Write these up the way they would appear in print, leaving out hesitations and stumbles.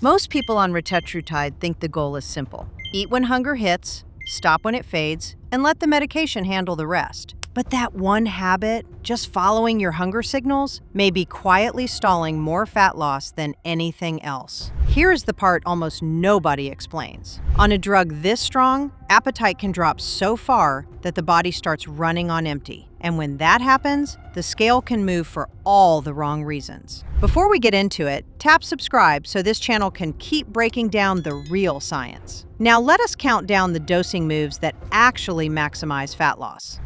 Most people on Retatrutide think the goal is simple. Eat when hunger hits, stop when it fades, and let the medication handle the rest. But that one habit, just following your hunger signals, may be quietly stalling more fat loss than anything else. Here's the part almost nobody explains. On a drug this strong, appetite can drop so far that the body starts running on empty. And when that happens, the scale can move for all the wrong reasons. Before we get into it, tap subscribe so this channel can keep breaking down the real science. Now let us count down the dosing moves that actually maximize fat loss.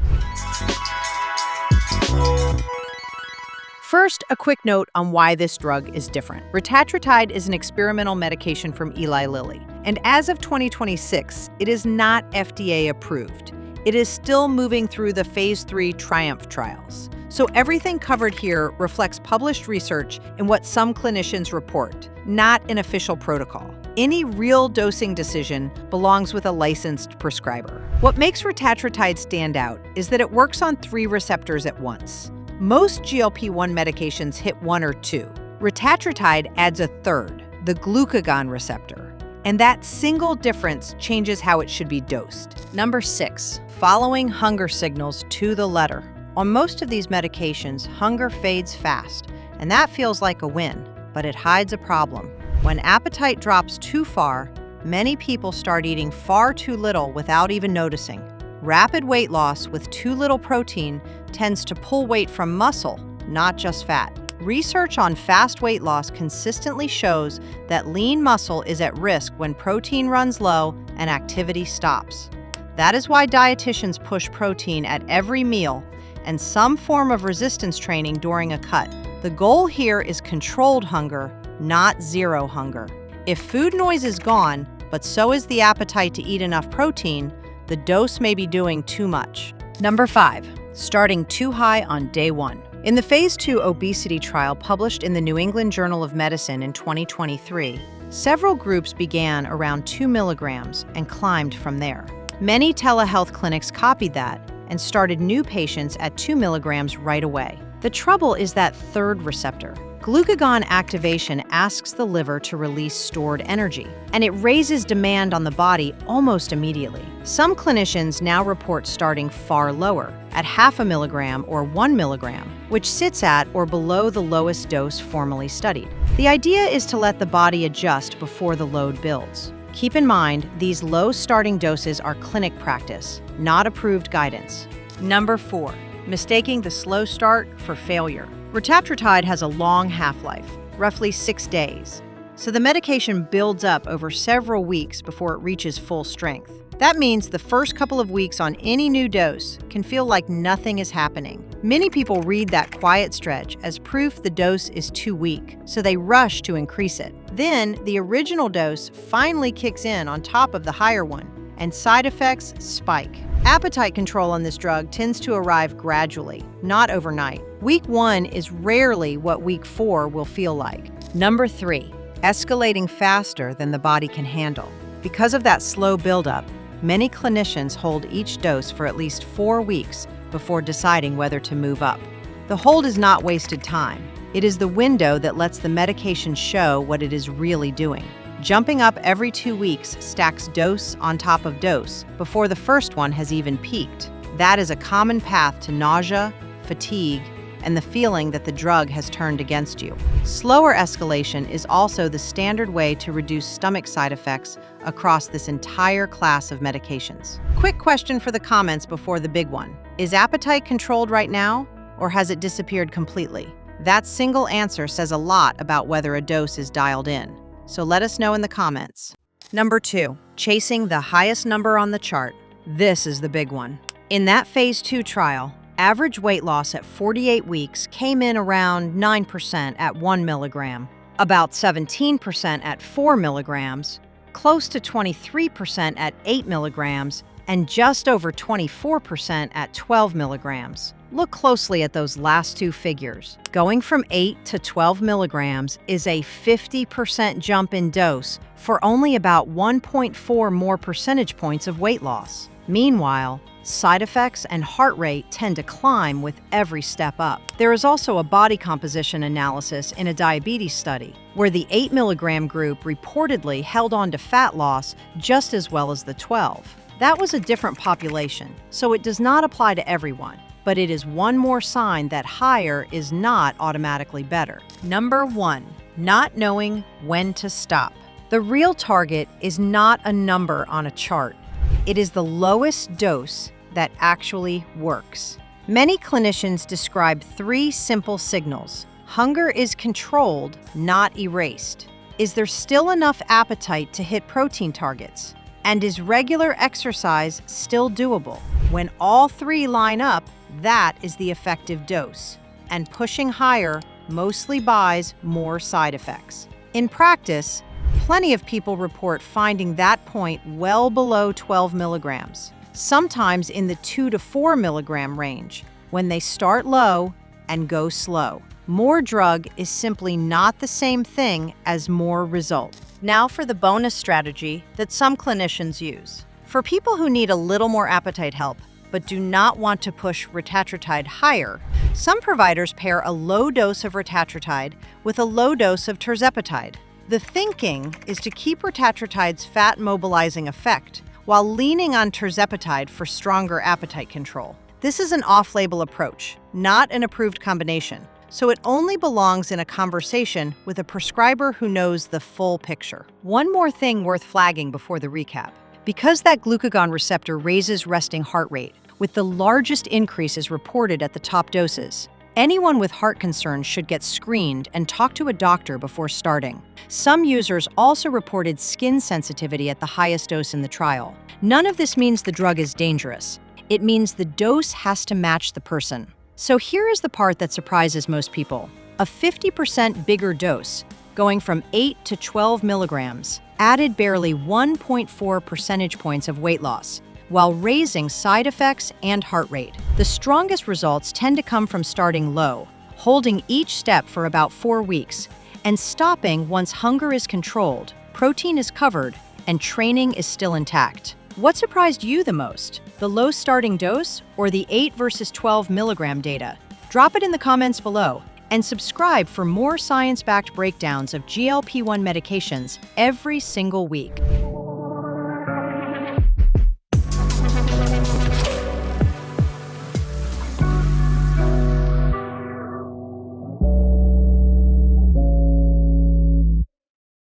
First, a quick note on why this drug is different. Retatrutide is an experimental medication from Eli Lilly, and as of 2026, it is not FDA approved. It is still moving through the phase 3 TRIUMPH trials. So everything covered here reflects published research and what some clinicians report, not an official protocol. Any real dosing decision belongs with a licensed prescriber. What makes Retatrutide stand out is that it works on 3 receptors at once. Most GLP-1 medications hit 1 or 2. Retatrutide adds a 3rd, the glucagon receptor. And that single difference changes how it should be dosed. Number 6, following hunger signals to the letter. On most of these medications, hunger fades fast, and that feels like a win, but it hides a problem. When appetite drops too far, many people start eating far too little without even noticing. Rapid weight loss with too little protein tends to pull weight from muscle, not just fat. Research on fast weight loss consistently shows that lean muscle is at risk when protein runs low and activity stops. That is why dietitians push protein at every meal and some form of resistance training during a cut. The goal here is controlled hunger, not zero hunger. If food noise is gone, but so is the appetite to eat enough protein, the dose may be doing too much. Number 5, starting too high on day 1. In the phase 2 obesity trial published in the New England Journal of Medicine in 2023, several groups began around 2 milligrams and climbed from there. Many telehealth clinics copied that and started new patients at 2 milligrams right away. The trouble is that 3rd receptor. Glucagon activation asks the liver to release stored energy, and it raises demand on the body almost immediately. Some clinicians now report starting far lower, at 0.5 milligram or 1 milligram, which sits at or below the lowest dose formally studied. The idea is to let the body adjust before the load builds. Keep in mind, these low starting doses are clinic practice, not approved guidance. Number 4, mistaking the slow start for failure. Retatrutide has a long half-life, roughly 6 days, so the medication builds up over several weeks before it reaches full strength. That means the first couple of weeks on any new dose can feel like nothing is happening. Many people read that quiet stretch as proof the dose is too weak, so they rush to increase it. Then, the original dose finally kicks in on top of the higher one, and side effects spike. Appetite control on this drug tends to arrive gradually, not overnight. Week 1 is rarely what week 4 will feel like. Number 3, escalating faster than the body can handle. Because of that slow buildup, many clinicians hold each dose for at least 4 weeks before deciding whether to move up. The hold is not wasted time. It is the window that lets the medication show what it is really doing. Jumping up every 2 weeks stacks dose on top of dose before the first one has even peaked. That is a common path to nausea, fatigue, and the feeling that the drug has turned against you. Slower escalation is also the standard way to reduce stomach side effects across this entire class of medications. Quick question for the comments before the big one. Is appetite controlled right now, or has it disappeared completely? That single answer says a lot about whether a dose is dialed in. So let us know in the comments. Number 2, chasing the highest number on the chart. This is the big one. In that phase 2 trial, average weight loss at 48 weeks came in around 9% at 1 milligram, about 17% at 4 milligrams, close to 23% at 8 milligrams, and just over 24% at 12 milligrams. Look closely at those last 2 figures. Going from 8 to 12 milligrams is a 50% jump in dose for only about 1.4 more percentage points of weight loss. Meanwhile, side effects and heart rate tend to climb with every step up. There is also a body composition analysis in a diabetes study, where the 8 milligram group reportedly held on to fat loss just as well as the 12. That was a different population, so it does not apply to everyone, but it is one more sign that higher is not automatically better. Number 1, not knowing when to stop. The real target is not a number on a chart. It is the lowest dose that actually works. Many clinicians describe 3 simple signals. Hunger is controlled, not erased. Is there still enough appetite to hit protein targets? And is regular exercise still doable? When all 3 line up, that is the effective dose. And pushing higher mostly buys more side effects. In practice, plenty of people report finding that point well below 12 milligrams, sometimes in the 2 to 4 milligram range, when they start low and go slow. More drug is simply not the same thing as more result. Now for the bonus strategy that some clinicians use. For people who need a little more appetite help, but do not want to push retatrutide higher, some providers pair a low dose of retatrutide with a low dose of tirzepatide. The thinking is to keep retatrutide's fat-mobilizing effect while leaning on tirzepatide for stronger appetite control. This is an off-label approach, not an approved combination, so it only belongs in a conversation with a prescriber who knows the full picture. One more thing worth flagging before the recap. Because that glucagon receptor raises resting heart rate, with the largest increases reported at the top doses, anyone with heart concerns should get screened and talk to a doctor before starting. Some users also reported skin sensitivity at the highest dose in the trial. None of this means the drug is dangerous. It means the dose has to match the person. So here is the part that surprises most people. A 50% bigger dose, going from 8 to 12 milligrams, added barely 1.4 percentage points of weight loss, while raising side effects and heart rate. The strongest results tend to come from starting low, holding each step for about 4 weeks, and stopping once hunger is controlled, protein is covered, and training is still intact. What surprised you the most? The low starting dose or the 8 versus 12 milligram data? Drop it in the comments below, and subscribe for more science-backed breakdowns of GLP-1 medications every single week.